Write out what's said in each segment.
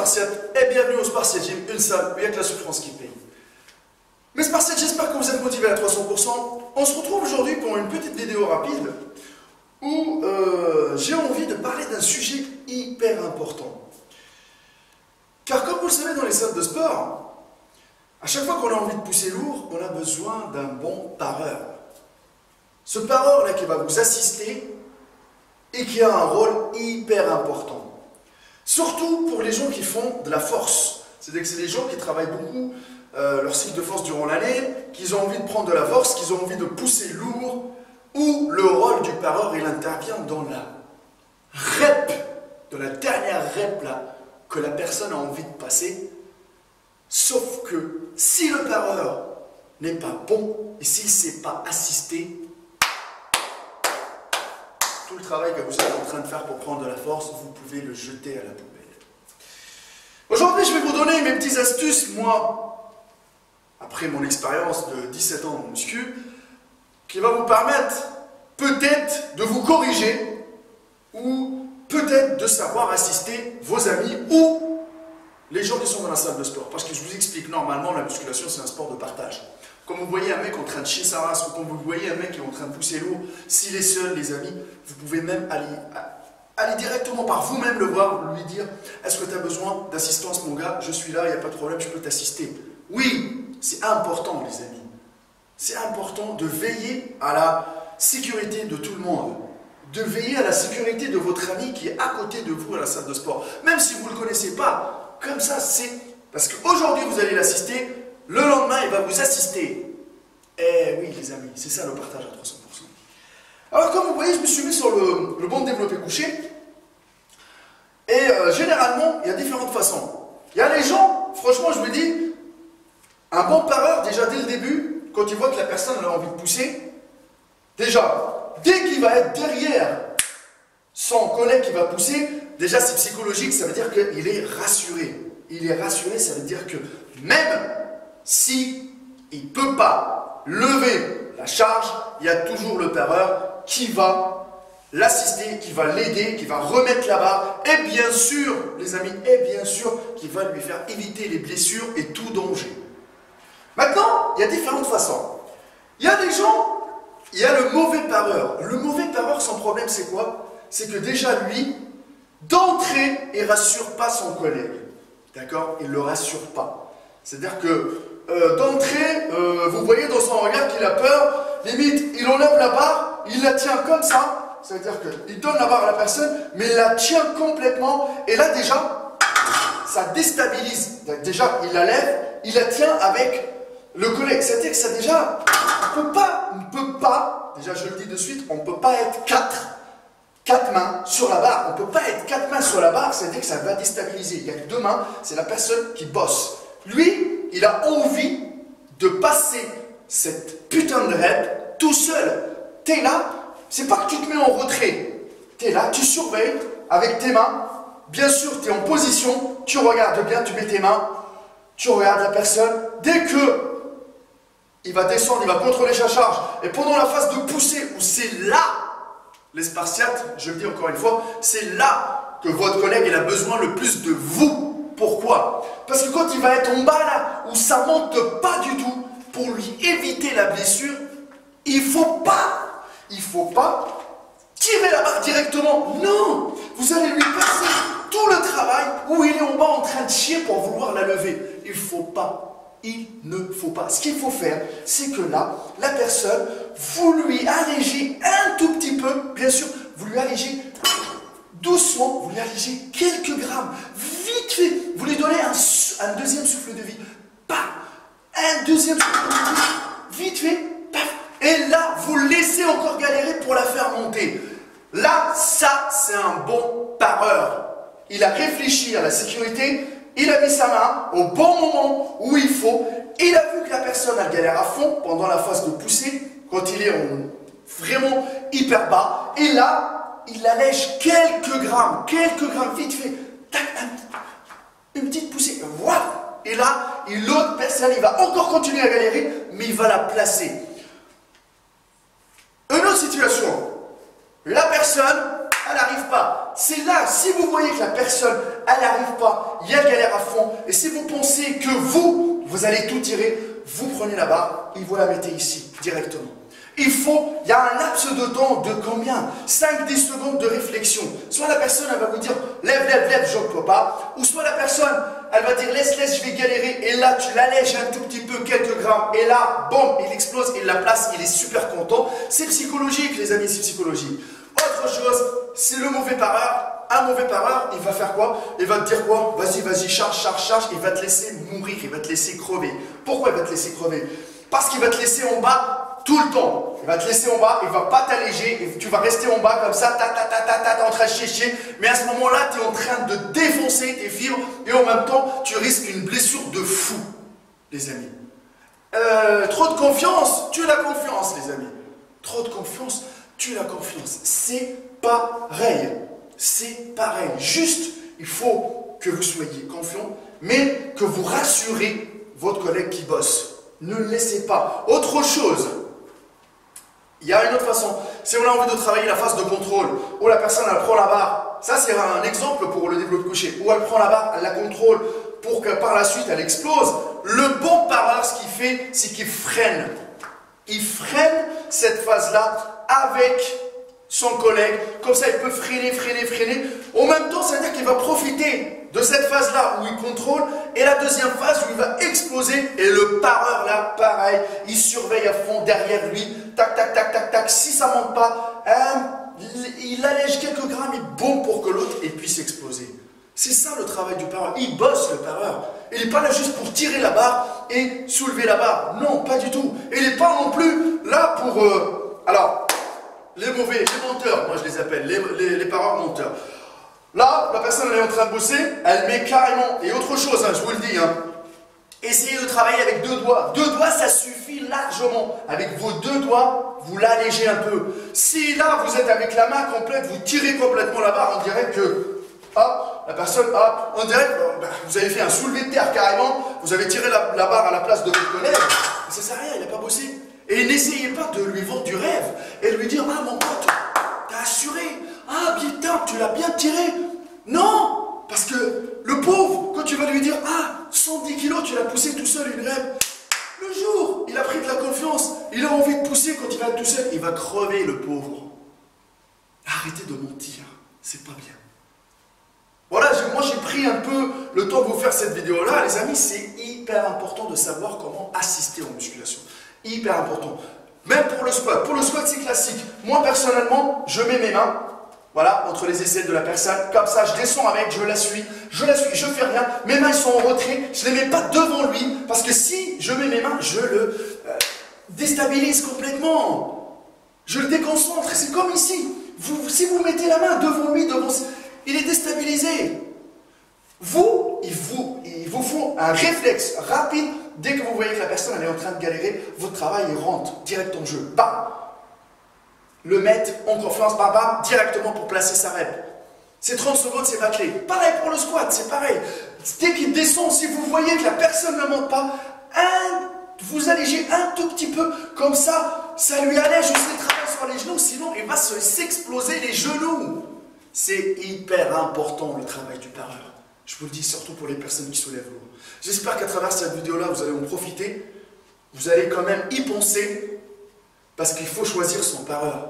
Spartiates et bienvenue au Spartiate Gym, une salle où il n'y a que la souffrance qui paye. Mes Spartiates, j'espère que vous êtes motivés à 300%. On se retrouve aujourd'hui pour une petite vidéo rapide où j'ai envie de parler d'un sujet hyper important. Car comme vous le savez dans les salles de sport, à chaque fois qu'on a envie de pousser lourd, on a besoin d'un bon pareur. Ce pareur-là qui va vous assister et qui a un rôle hyper important. Surtout pour les gens qui font de la force. C'est-à-dire que c'est des gens qui travaillent beaucoup leur cycle de force durant l'année, qu'ils ont envie de prendre de la force, qu'ils ont envie de pousser lourd, où le rôle du pareur, il intervient dans la rep, de la dernière rep là, que la personne a envie de passer. Sauf que si le pareur n'est pas bon et s'il ne sait pas assister, tout le travail que vous êtes en train de faire pour prendre de la force, vous pouvez le jeter à la poubelle. Aujourd'hui, je vais vous donner mes petites astuces, moi, après mon expérience de 17 ans en muscu, qui va vous permettre peut-être de vous corriger ou peut-être de savoir assister vos amis ou les gens qui sont dans la salle de sport. Parce que je vous explique, normalement, la musculation, c'est un sport de partage. Quand vous voyez un mec en train de chier sa race ou quand vous voyez un mec qui est en train de pousser lourd, s'il est seul, les amis, vous pouvez même aller directement par vous-même le voir, lui dire « Est-ce que tu as besoin d'assistance, mon gars? Je suis là, il n'y a pas de problème, je peux t'assister. » Oui, c'est important, les amis. C'est important de veiller à la sécurité de tout le monde. De veiller à la sécurité de votre ami qui est à côté de vous à la salle de sport. Même si vous ne le connaissez pas, comme ça, c'est... Parce qu'aujourd'hui, vous allez l'assister, le lendemain, il va vous assister. Eh oui, les amis, c'est ça le partage à 300%. Alors, comme vous voyez, je me suis mis sur le banc de développé couché. Et généralement, il y a différentes façons. Il y a les gens, franchement, je vous dis, un bon pareur, déjà dès le début, quand il voit que la personne a envie de pousser, déjà, dès qu'il va être derrière son collègue qui va pousser, déjà c'est psychologique, ça veut dire qu'il est rassuré. Il est rassuré, ça veut dire que même si il ne peut pas lever la charge, il y a toujours le pareur qui va l'assister, qui va l'aider, qui va remettre la barre, et bien sûr, les amis, et bien sûr, qui va lui faire éviter les blessures et tout danger. Maintenant, il y a différentes façons. Il y a des gens, il y a le mauvais pareur. Le mauvais pareur, son problème, c'est quoi? C'est que déjà, lui, d'entrée, il ne rassure pas son collègue. D'accord? Il ne le rassure pas. C'est-à-dire que d'entrée, vous voyez dans son regard qu'il a peur, limite, il enlève la barre, il la tient comme ça, c'est-à-dire qu'il donne la barre à la personne, mais il la tient complètement, et là déjà, ça déstabilise. Déjà, il la lève, il la tient avec le collègue, c'est-à-dire que ça déjà, on ne peut pas, déjà je le dis de suite, on ne peut pas être quatre mains sur la barre. On ne peut pas être 4 mains sur la barre, c'est-à-dire que ça va déstabiliser. Il n'y a que 2 mains, c'est la personne qui bosse. Lui, il a envie de passer cette putain de rep tout seul. Tu es là, c'est pas que tu te mets en retrait. Tu es là, tu surveilles avec tes mains. Bien sûr, tu es en position, tu regardes bien, tu mets tes mains, tu regardes la personne. Dès que il va descendre, il va contrôler sa charge. Et pendant la phase de poussée, où c'est là, les Spartiates, je le dis encore une fois, c'est là que votre collègue il a besoin le plus de vous. Pourquoi? Parce que quand il va être en bas là, où ça ne monte pas du tout, pour lui éviter la blessure, il ne faut pas tirer la barre directement. Non, vous allez lui passer tout le travail où il est en bas en train de chier pour vouloir la lever. Il ne faut pas. Il ne faut pas. Ce qu'il faut faire, c'est que là, la personne, vous lui allégez un tout petit peu, bien sûr, vous lui allégez doucement, vous lui allégez quelques grammes, vite fait, vous lui donnez un deuxième souffle de vie, paf, un deuxième souffle de vie, vite fait, paf, et là, vous laissez encore galérer pour la faire monter. Là, ça, c'est un bon pareur. Il a réfléchi à la sécurité. Il a mis sa main au bon moment où il faut. Il a vu que la personne a galère à fond pendant la phase de poussée, quand il est vraiment hyper bas. Et là, il allège quelques grammes vite fait. Tac, une petite poussée. Voilà. Et là, l'autre personne, il va encore continuer à galérer, mais il va la placer. Une autre situation. La personne, elle n'arrive pas. c'est là, si vous voyez que la personne, elle n'arrive pas, il y a galère à fond, et si vous pensez que vous allez tout tirer, vous prenez la barre et vous la mettez ici, directement. Il y a un laps de temps de combien? 5-10 secondes de réflexion. Soit la personne, elle va vous dire, lève, lève, lève, je ne peux pas. Ou soit la personne, elle va dire, laisse, laisse, je vais galérer. Et là, tu l'allèges un tout petit peu, quelques grammes. Et là, bon, il explose, il la place, il est super content. C'est psychologique, les amis, c'est psychologique. Autre chose, c'est le mauvais pareur. Un mauvais pareur, il va faire quoi? Il va te dire quoi? Vas-y, vas-y, charge, charge, charge. Il va te laisser mourir, il va te laisser crever. Pourquoi il va te laisser crever? Parce qu'il va te laisser en bas tout le temps. Il va te laisser en bas, il ne va pas t'alléger, et tu vas rester en bas comme ça, t'es en train de chier, mais à ce moment-là, tu es en train de défoncer tes fibres, et en même temps, tu risques une blessure de fou, les amis. Trop de confiance, tue la confiance, les amis. Trop de confiance, tue la confiance. C'est pareil. C'est pareil. Juste, il faut que vous soyez confiant, mais que vous rassurez votre collègue qui bosse. Ne le laissez pas. Autre chose, il y a une autre façon. Si on a envie de travailler la phase de contrôle, où la personne elle prend la barre, ça c'est un exemple pour le développé couché, où elle prend la barre, elle la contrôle pour que par la suite elle explose. Le bon pareur, ce qu'il fait, c'est qu'il freine. Il freine cette phase-là avec son collègue, comme ça il peut freiner, freiner, freiner. En même temps, ça veut dire qu'il va profiter de cette phase-là où il contrôle, et la deuxième phase où il va exploser, et le pareur là, pareil, il surveille à fond derrière lui, tac, tac, tac, tac, tac, si ça ne monte pas, il allège quelques grammes, il bombe pour que l'autre puisse exploser. C'est ça le travail du pareur, il bosse le pareur. Il n'est pas là juste pour tirer la barre et soulever la barre, non, pas du tout. Et il n'est pas non plus là pour... alors, les mauvais, les menteurs, moi je les appelle, les pareurs menteurs. Là, la personne elle est en train de bosser, elle met carrément, et autre chose, hein, je vous le dis, hein, essayez de travailler avec 2 doigts. 2 doigts, ça suffit largement. Avec vos 2 doigts, vous l'allégez un peu. Si là, vous êtes avec la main complète, vous tirez complètement la barre, on dirait que, hop, la personne, hop, on dirait que vous avez fait un soulevé de terre carrément, vous avez tiré la barre à la place de votre collègue, mais ça sert à rien, il n'a pas bossé. Et n'essayez pas de lui vendre du rêve et de lui dire, ah mon pote, t'as assuré, ah putain, tu l'as bien tiré. Non, parce que le pauvre, quand tu vas lui dire, ah, 110 kilos, tu l'as poussé tout seul une rêve, le jour, il a pris de la confiance, il a envie de pousser quand il va être tout seul, il va crever le pauvre. Arrêtez de mentir, c'est pas bien. Voilà, moi j'ai pris un peu le temps de vous faire cette vidéo-là, les amis, c'est hyper important de savoir comment assister en musculation. Hyper important. Même pour le squat. Pour le squat, c'est classique. Moi, personnellement, je mets mes mains, voilà, entre les aisselles de la personne. Comme ça, je descends avec, je la suis, je fais rien. Mes mains, ils sont en retrait. Je ne les mets pas devant lui. Parce que si je mets mes mains, je le déstabilise complètement. Je le déconcentre. C'est comme ici. Si vous mettez la main devant lui, il est déstabilisé. Il vous faut un réflexe rapide. Dès que vous voyez que la personne elle est en train de galérer, votre travail il rentre direct en jeu. Bam! Le mettre en confiance, bam, bam, directement pour placer sa rep. C'est 30 secondes, c'est bâclé. Pareil pour le squat, c'est pareil. Dès qu'il descend, si vous voyez que la personne ne monte pas, vous allégez un tout petit peu, comme ça lui allège aussi le travail sur les genoux, sinon il va s'exploser les genoux. C'est hyper important le travail du pareur. Je vous le dis surtout pour les personnes qui soulèvent lourd. J'espère qu'à travers cette vidéo-là, vous allez en profiter. Vous allez quand même y penser, parce qu'il faut choisir son pareur.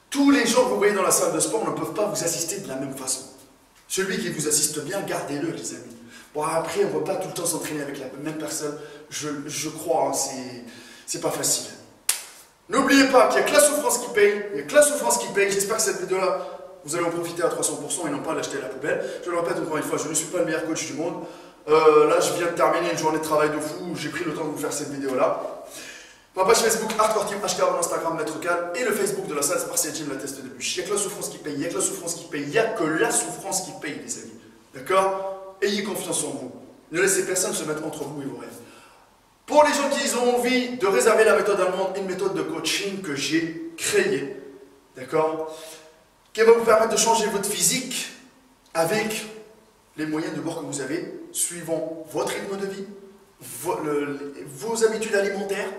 Tous les gens que vous voyez dans la salle de sport ne peuvent pas vous assister de la même façon. Celui qui vous assiste bien, gardez-le, les amis. Bon, après, on ne va pas tout le temps s'entraîner avec la même personne. Je crois, hein, c'est pas facile. N'oubliez pas qu'il n'y a que la souffrance qui paye. Il n'y a que la souffrance qui paye. J'espère que cette vidéo-là, vous allez en profiter à 300% et non pas l'acheter à la poubelle. Je le répète encore une fois, je ne suis pas le meilleur coach du monde. Là, je viens de terminer une journée de travail de fou. J'ai pris le temps de vous faire cette vidéo-là. Ma page Facebook, Hardcore Team, HK, mon Instagram, Maître Cal, et le Facebook de la salle Spartiate Gym, la test de bûche. Il n'y a que la souffrance qui paye, il n'y a que la souffrance qui paye, il n'y a que la souffrance qui paye, les amis. D'accord? Ayez confiance en vous. Ne laissez personne se mettre entre vous et vos rêves. Pour les gens qui ont envie de réserver la méthode allemande, une méthode de coaching que j'ai créée, d'accord? Qui va vous permettre de changer votre physique avec les moyens de bord que vous avez, suivant votre rythme de vie, vos habitudes alimentaires,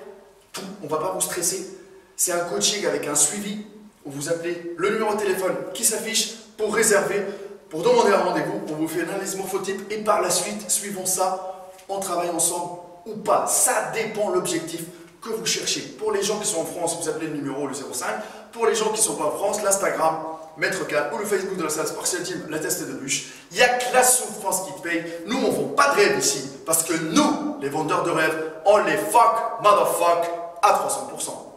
tout. On ne va pas vous stresser. C'est un coaching avec un suivi où vous appelez le numéro de téléphone qui s'affiche pour réserver, pour demander un rendez-vous. On vous fait une analyse morphotype et par la suite, suivons ça, on travaille ensemble ou pas. Ça dépend de l'objectif que vous cherchez. Pour les gens qui sont en France, vous appelez le numéro, le 05. Pour les gens qui ne sont pas en France, l'Instagram, Maître K, ou le Facebook de la salle Spartiate Gym, la test de bûche. Il n'y a que la souffrance qui te paye. Nous, on ne vend pas de rêve ici. Parce que nous, les vendeurs de rêves, on les fuck, motherfuck, à 300%.